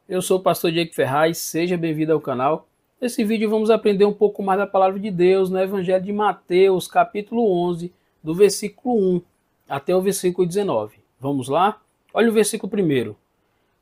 Eu sou o pastor Diego Ferraz, seja bem-vindo ao canal. Nesse vídeo vamos aprender um pouco mais da palavra de Deus no Evangelho de Mateus, capítulo 11, do versículo 1 até o versículo 19. Vamos lá? Olha o versículo 1.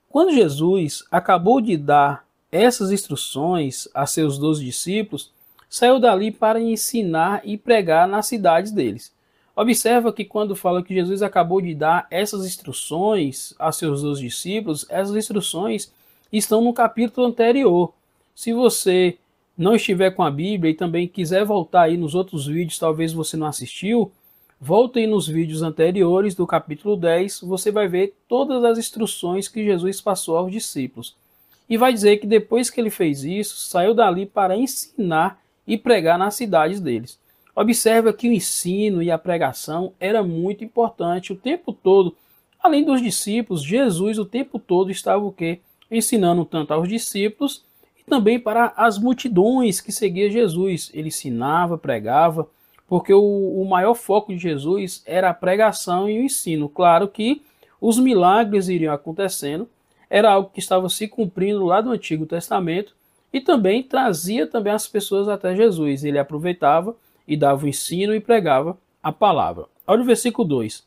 Quando Jesus acabou de dar essas instruções a seus 12 discípulos, saiu dali para ensinar e pregar nas cidades deles. Observa que quando fala que Jesus acabou de dar essas instruções a seus 12 discípulos, essas instruções estão no capítulo anterior. Se você não estiver com a Bíblia e também quiser voltar aí nos outros vídeos, talvez você não assistiu, volte aí nos vídeos anteriores do capítulo 10, você vai ver todas as instruções que Jesus passou aos discípulos. E vai dizer que depois que ele fez isso, saiu dali para ensinar e pregar nas cidades deles. Observa que o ensino e a pregação era muito importante o tempo todo. Além dos discípulos, Jesus o tempo todo estava o quê? Ensinando tanto aos discípulos e também para as multidões que seguiam Jesus. Ele ensinava, pregava, porque o maior foco de Jesus era a pregação e o ensino. Claro que os milagres iriam acontecendo, era algo que estava se cumprindo lá do Antigo Testamento e também trazia também as pessoas até Jesus. Ele aproveitava e dava o ensino e pregava a palavra. Olha o versículo 2.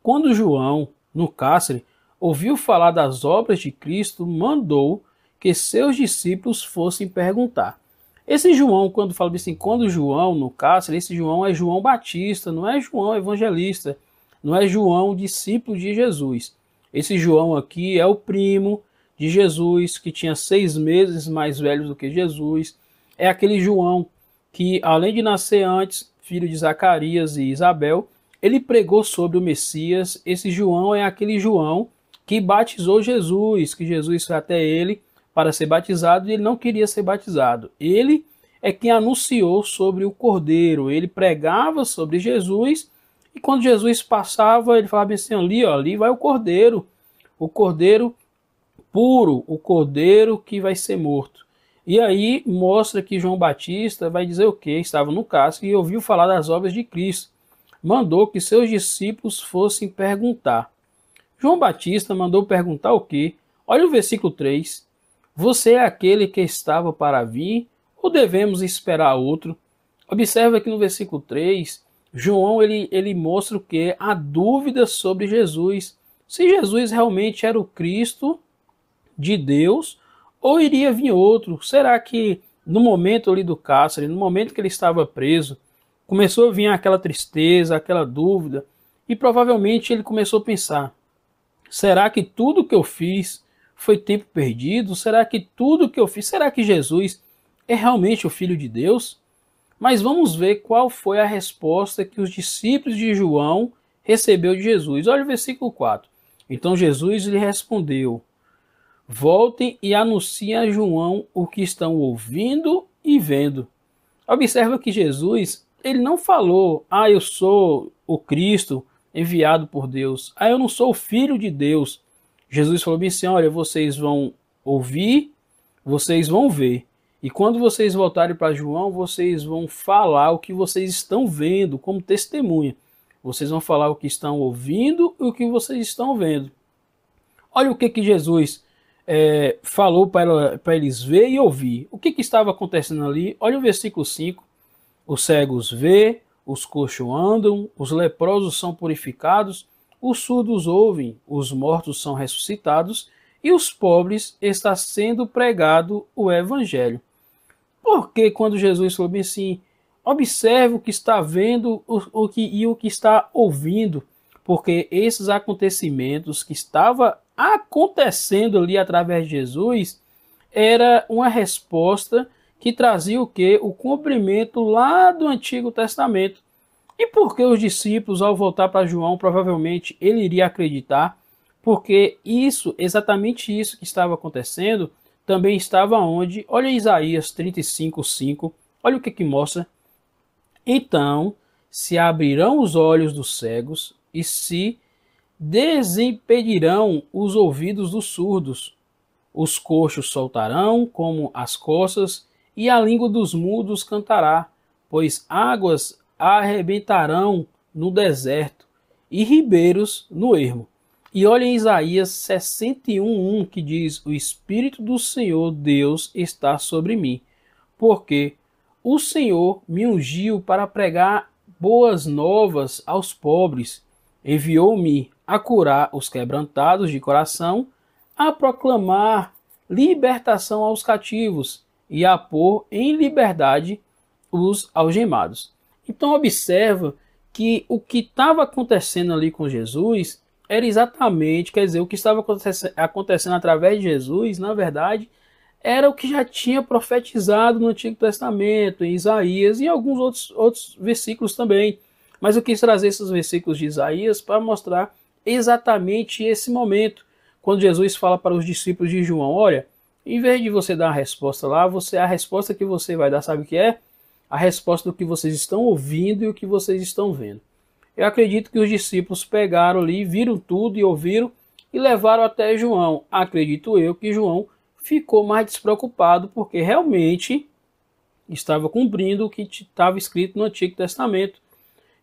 Quando João, no cárcere, ouviu falar das obras de Cristo, mandou que seus discípulos fossem perguntar. Esse João, quando fala assim, quando João no cárcere, esse João é João Batista, não é João evangelista, não é João discípulo de Jesus. Esse João aqui é o primo de Jesus, que tinha 6 meses mais velho do que Jesus. É aquele João que, além de nascer antes, filho de Zacarias e Isabel, ele pregou sobre o Messias. Esse João é aquele João que batizou Jesus, que Jesus foi até ele para ser batizado e ele não queria ser batizado. Ele é quem anunciou sobre o Cordeiro, ele pregava sobre Jesus e quando Jesus passava, ele falava assim, ali vai o Cordeiro puro, o Cordeiro que vai ser morto. E aí mostra que João Batista vai dizer o quê? Estava no cárcere e ouviu falar das obras de Cristo. Mandou que seus discípulos fossem perguntar. João Batista mandou perguntar o quê? Olha o versículo 3. Você é aquele que estava para vir ou devemos esperar outro? Observa que no versículo 3, João ele mostra o quê? A dúvida sobre Jesus. Se Jesus realmente era o Cristo de Deus ou iria vir outro? Será que no momento ali do cárcere, no momento que ele estava preso, começou a vir aquela tristeza, aquela dúvida, e provavelmente ele começou a pensar, será que tudo que eu fiz foi tempo perdido? Será que tudo que eu fiz, será que Jesus é realmente o Filho de Deus? Mas vamos ver qual foi a resposta que os discípulos de João recebeu de Jesus. Olha o versículo 4. Então Jesus lhe respondeu, voltem e anunciem a João o que estão ouvindo e vendo. Observa que Jesus, ele não falou, eu sou o Cristo enviado por Deus. Eu não sou o Filho de Deus. Jesus falou assim, olha, vocês vão ouvir, vocês vão ver. E quando vocês voltarem para João, vocês vão falar o que vocês estão vendo como testemunha. Vocês vão falar o que estão ouvindo e o que vocês estão vendo. Olha o que Jesus falou para eles ver e ouvir. O que estava acontecendo ali? Olha o versículo 5. Os cegos vê, os coxos andam, os leprosos são purificados, os surdos ouvem, os mortos são ressuscitados e os pobres está sendo pregado o evangelho. Porque quando Jesus falou bem assim, observe o que está vendo o que está ouvindo, porque esses acontecimentos que estavam acontecendo ali através de Jesus era uma resposta que trazia o quê? O cumprimento lá do Antigo Testamento. E por que os discípulos, ao voltar para João, provavelmente ele iria acreditar? Porque isso, exatamente isso que estava acontecendo, também estava onde? Olha Isaías 35:5, olha o que mostra. Então se abrirão os olhos dos cegos e se desimpedirão os ouvidos dos surdos. Os coxos soltarão como as corças e a língua dos mudos cantará, pois águas arrebentarão no deserto e ribeiros no ermo. E olha em Isaías 61:1 que diz: o Espírito do Senhor Deus está sobre mim, porque o Senhor me ungiu para pregar boas novas aos pobres, enviou-me a curar os quebrantados de coração, a proclamar libertação aos cativos e a pôr em liberdade os algemados. Então observa que o que estava acontecendo ali com Jesus era exatamente, quer dizer, o que estava acontecendo através de Jesus, na verdade, era o que já tinha profetizado no Antigo Testamento, em Isaías e em alguns outros versículos também. Mas eu quis trazer esses versículos de Isaías para mostrar exatamente esse momento, quando Jesus fala para os discípulos de João: olha, em vez de você dar a resposta lá, a resposta que você vai dar, sabe o que é? A resposta do que vocês estão ouvindo e o que vocês estão vendo. Eu acredito que os discípulos pegaram ali, viram tudo e ouviram e levaram até João. Acredito eu que João ficou mais despreocupado porque realmente estava cumprindo o que estava escrito no Antigo Testamento.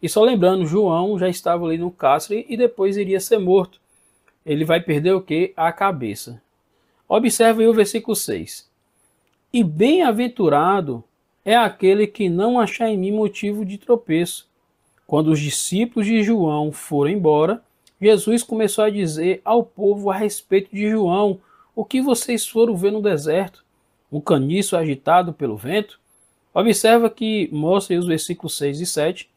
E só lembrando, João já estava ali no cárcere e depois iria ser morto. Ele vai perder o quê? A cabeça. Observe aí o versículo 6. E bem-aventurado é aquele que não achar em mim motivo de tropeço. Quando os discípulos de João foram embora, Jesus começou a dizer ao povo a respeito de João: o que vocês foram ver no deserto? Um caniço agitado pelo vento? Observa que mostra aí os versículos 6 e 7,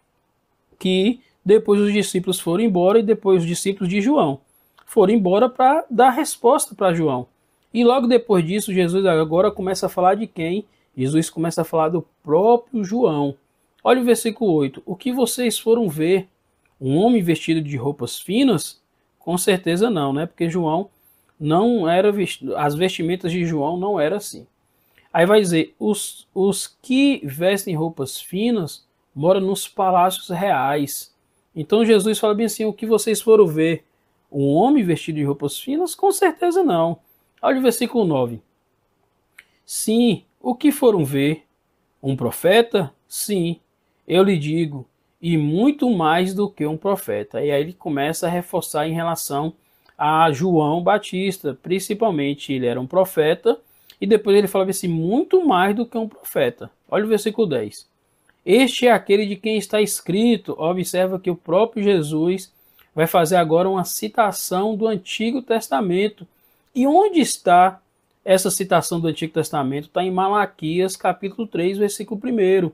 que depois os discípulos foram embora e depois os discípulos de João foram embora para dar resposta para João. E logo depois disso, Jesus agora começa a falar de quem? Jesus começa a falar do próprio João. Olha o versículo 8. O que vocês foram ver? Um homem vestido de roupas finas? Com certeza não, né? Porque João não era vestido, as vestimentas de João não eram assim. Aí vai dizer, os que vestem roupas finas moram nos palácios reais. Então Jesus fala bem assim: o que vocês foram ver? Um homem vestido de roupas finas? Com certeza não. Olha o versículo 9. Sim, o que foram ver? Um profeta? Sim, eu lhe digo, e muito mais do que um profeta. E aí ele começa a reforçar em relação a João Batista, principalmente ele era um profeta, e depois ele falava assim, muito mais do que um profeta. Olha o versículo 10. Este é aquele de quem está escrito. Observa que o próprio Jesus vai fazer agora uma citação do Antigo Testamento. E onde está essa citação do Antigo Testamento? Está em Malaquias, capítulo 3, versículo 1.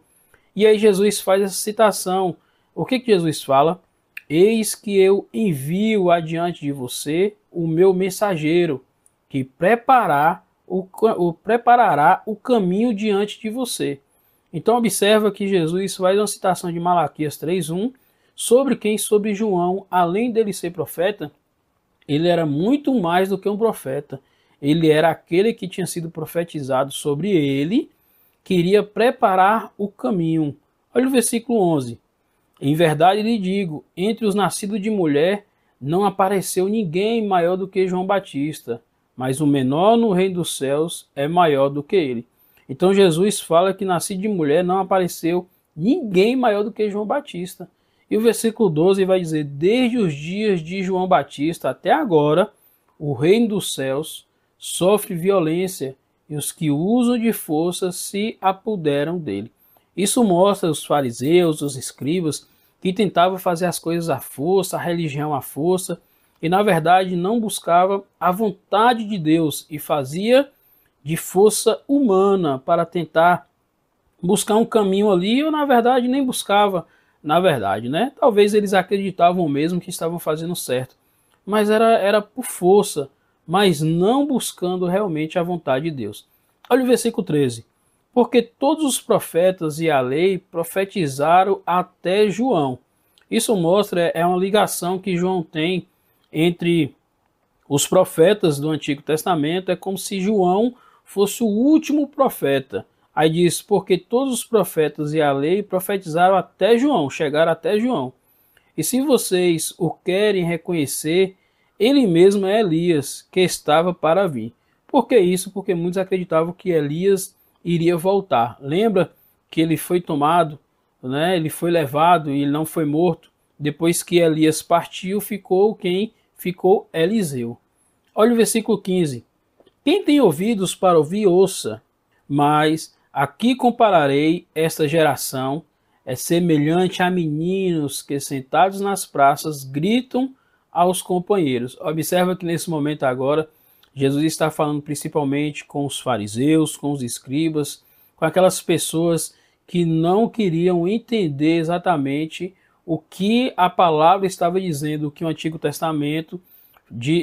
E aí Jesus faz essa citação. O que Jesus fala? Eis que eu envio adiante de você o meu mensageiro, que preparará o caminho diante de você. Então observa que Jesus faz uma citação de Malaquias 3:1 sobre quem? Sobre João. Além dele ser profeta, ele era muito mais do que um profeta. Ele era aquele que tinha sido profetizado sobre ele, que iria preparar o caminho. Olha o versículo 11. Em verdade lhe digo, entre os nascidos de mulher não apareceu ninguém maior do que João Batista, mas o menor no reino dos céus é maior do que ele. Então Jesus fala que nascido de mulher não apareceu ninguém maior do que João Batista. E o versículo 12 vai dizer, desde os dias de João Batista até agora, o reino dos céus sofre violência e os que usam de força se apoderam dele. Isso mostra os fariseus, os escribas, que tentavam fazer as coisas à força, a religião à força, e na verdade não buscava a vontade de Deus e fazia de força humana para tentar buscar um caminho ali, ou na verdade nem buscava, na verdade, né? Talvez eles acreditavam mesmo que estavam fazendo certo, mas era por força, mas não buscando realmente a vontade de Deus. Olha o versículo 13. Porque todos os profetas e a lei profetizaram até João. Isso mostra, é uma ligação que João tem entre os profetas do Antigo Testamento, é como se João fosse o último profeta. Aí diz, porque todos os profetas e a lei profetizaram até João, chegaram até João. E se vocês o querem reconhecer, ele mesmo é Elias, que estava para vir. Por que isso? Porque muitos acreditavam que Elias iria voltar. Lembra que ele foi tomado, né? Ele foi levado e ele não foi morto. Depois que Elias partiu, ficou quem? ficou Eliseu. Olha o versículo 15. Quem tem ouvidos para ouvir, ouça. Mas aqui compararei esta geração, é semelhante a meninos que sentados nas praças gritam aos companheiros. Observa que nesse momento agora, Jesus está falando principalmente com os fariseus, com os escribas, com aquelas pessoas que não queriam entender exatamente o que a palavra estava dizendo, o que o Antigo Testamento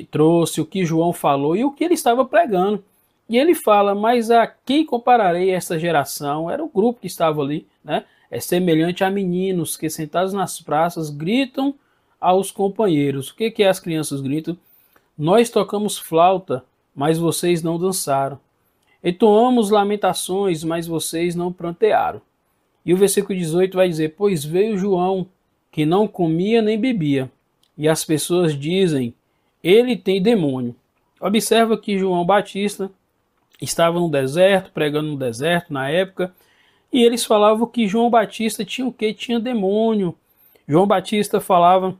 trouxe, o que João falou e o que ele estava pregando. E ele fala, mas a quem compararei esta geração? Era o grupo que estava ali, né? É semelhante a meninos que sentados nas praças gritam aos companheiros. O que as crianças gritam? Nós tocamos flauta, mas vocês não dançaram. Entoamos lamentações, mas vocês não prantearam. E o versículo 18 vai dizer, pois veio João, que não comia nem bebia, e as pessoas dizem, ele tem demônio. Observa que João Batista estava no deserto, pregando no deserto na época, e eles falavam que João Batista tinha o quê? Tinha demônio. João Batista falava,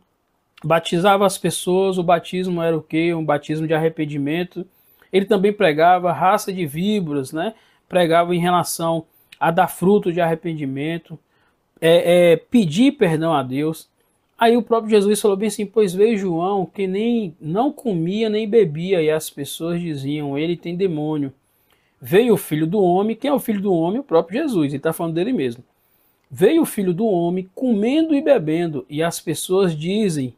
batizava as pessoas, o batismo era o quê? Um batismo de arrependimento. Ele também pregava raça de víboras, né? Pregava em relação a dar fruto de arrependimento, pedir perdão a Deus. Aí o próprio Jesus falou bem assim, pois veio João que nem não comia nem bebia, e as pessoas diziam, ele tem demônio. Veio o Filho do Homem, quem é o Filho do Homem? O próprio Jesus, ele está falando dele mesmo. Veio o Filho do Homem comendo e bebendo, e as pessoas dizem,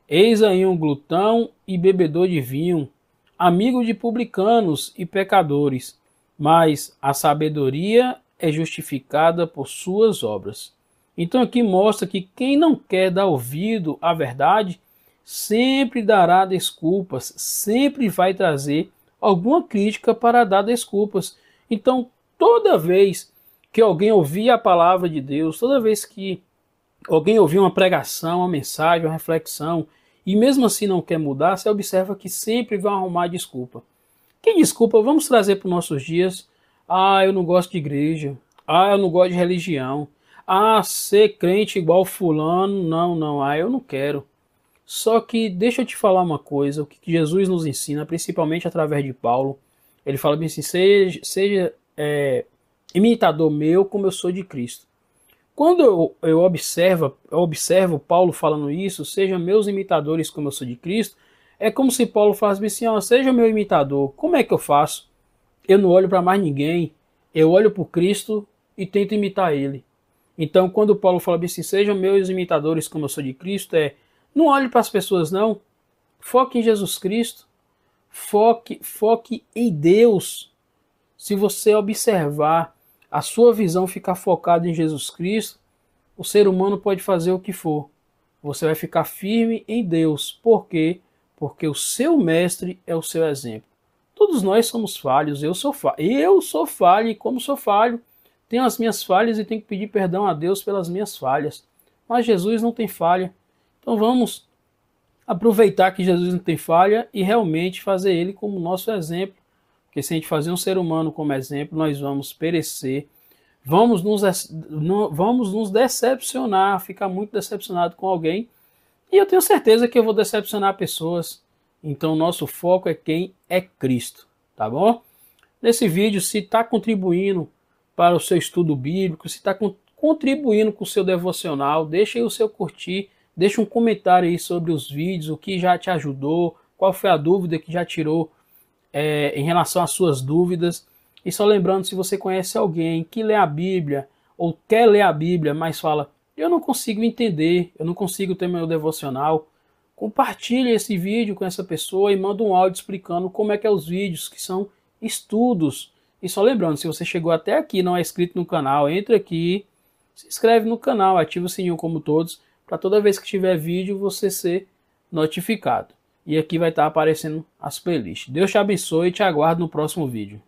eis aí um glutão e bebedor de vinho, amigo de publicanos e pecadores, mas a sabedoria é justificada por suas obras. Então aqui mostra que quem não quer dar ouvido à verdade, sempre dará desculpas, sempre vai trazer alguma crítica para dar desculpas. Então toda vez que alguém ouvir a palavra de Deus, toda vez que alguém ouvir uma pregação, uma mensagem, uma reflexão, e mesmo assim não quer mudar, você observa que sempre vai arrumar desculpa. Que desculpa vamos trazer para os nossos dias? Ah, eu não gosto de igreja. Ah, eu não gosto de religião. Ah, ser crente igual fulano, não. Ah, eu não quero. Só que deixa eu te falar uma coisa, o que Jesus nos ensina, principalmente através de Paulo. Ele fala bem assim, seja imitador meu como eu sou de Cristo. Quando eu observo Paulo falando isso, sejam meus imitadores como eu sou de Cristo, é como se Paulo falasse assim, ó, seja meu imitador. Como é que eu faço? Eu não olho para mais ninguém, eu olho para Cristo e tento imitar ele. Então, quando Paulo fala assim, sejam meus imitadores como eu sou de Cristo, não olhe para as pessoas não, foque em Jesus Cristo, foque em Deus. Se você observar, a sua visão ficar focada em Jesus Cristo, o ser humano pode fazer o que for. Você vai ficar firme em Deus. Por quê? Porque o seu mestre é o seu exemplo. Todos nós somos falhos, eu sou falho e como sou falho, tenho as minhas falhas e tenho que pedir perdão a Deus pelas minhas falhas. Mas Jesus não tem falha. Então vamos aproveitar que Jesus não tem falha e realmente fazer ele como nosso exemplo. Porque se a gente fazer um ser humano como exemplo, nós vamos perecer, vamos nos decepcionar, ficar muito decepcionado com alguém. E eu tenho certeza que eu vou decepcionar pessoas. Então nosso foco é quem é Cristo, tá bom? Nesse vídeo, se está contribuindo para o seu estudo bíblico, se está contribuindo com o seu devocional, deixa aí o seu curtir, deixa um comentário aí sobre os vídeos, o que já te ajudou, qual foi a dúvida que já tirou em relação às suas dúvidas. E só lembrando, se você conhece alguém que lê a Bíblia ou quer ler a Bíblia, mas fala, eu não consigo entender, eu não consigo ter meu devocional, compartilhe esse vídeo com essa pessoa e manda um áudio explicando como é que é os vídeos, que são estudos. E só lembrando, se você chegou até aqui e não é inscrito no canal, entra aqui, se inscreve no canal, ativa o sininho como todos, para toda vez que tiver vídeo você ser notificado. E aqui vai estar aparecendo as playlists. Deus te abençoe e te aguardo no próximo vídeo.